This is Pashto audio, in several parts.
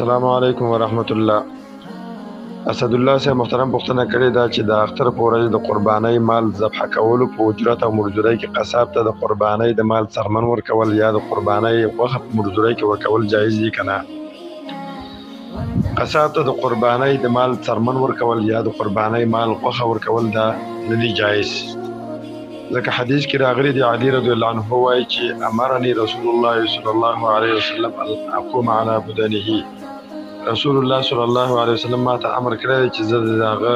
السلام علیکم ورحمت الله. اسد الله صاحب محترم پوښتنه کړې ده چې د اختر په ورځ د قربانۍ مال ذبح کولو په اجرت او مزدورۍ کې قصاب ته د قربانۍ د مال څرمن ورکول یا د قربانۍ غوښه په مزدورۍ کې ورکول جایز دي که نه؟ قصاب ته د قربانۍ د مال څرمن ورکول یا د قربانۍ مال غوښه ورکول دا نه دي جایز، ځکه حدیث کې راغلی دی علي رضی الله عنه وایي چې امرني رسول الله صلی الله علیه وسلم ان اقوم علی بدنه. رسول الله صلی الله علیه وسلم ما ته امر کړی چې زه د هغه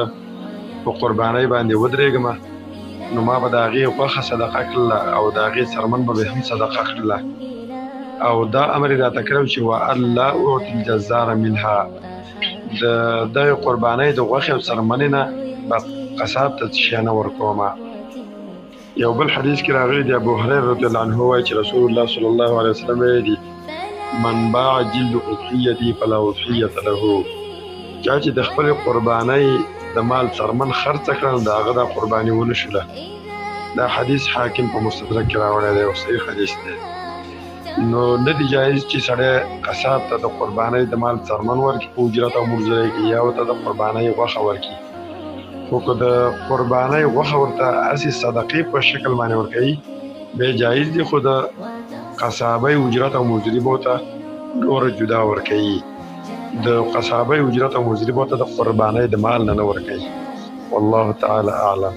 په قربانۍ باندې ودرېږم، نو ما به د هغې غوښه صدقه کړله او د هغې څرمن به هم صدقه کړله، او دا امر یې راته کړی چې والا اعطي الجزار منها، د دغې قربانۍ د غوښې او څرمنې نه به قصاب ته څه شی نه ورکوم. یو بل حدیث کې راغلی دی ابو هريره رضی الله عنه وایي چې رسول الله صلی الله علیه وسلم ویلي دي من باع جلد اضحیته فلا اضحیة له، چا چې د خپل قربانۍ د مال څرمن خرڅ کړل د هغه دا قرباني ونه شوله. دا حدیث حاکم په مستدرک کې راوړی دی او صحیح حدیث دی. نو نه دی جایز چې سړی قصاب ته د قربانۍ د مال څرمن ورکړي په اجرت او مزدورۍ کې یا ورته د قربانۍ غوښه ورکړي، خو که د قربانۍ غوښه ورته هسې صدقې په شکل باندې ورکوي بیا جایز دي، خو د قصابۍ اجرت او مزدوري به ورته نوره جدا ورکوي، د قصابۍ اجرت او مزدوري به ورته د قربانۍ د مال نه ورکوي. والله تعالی اعلم.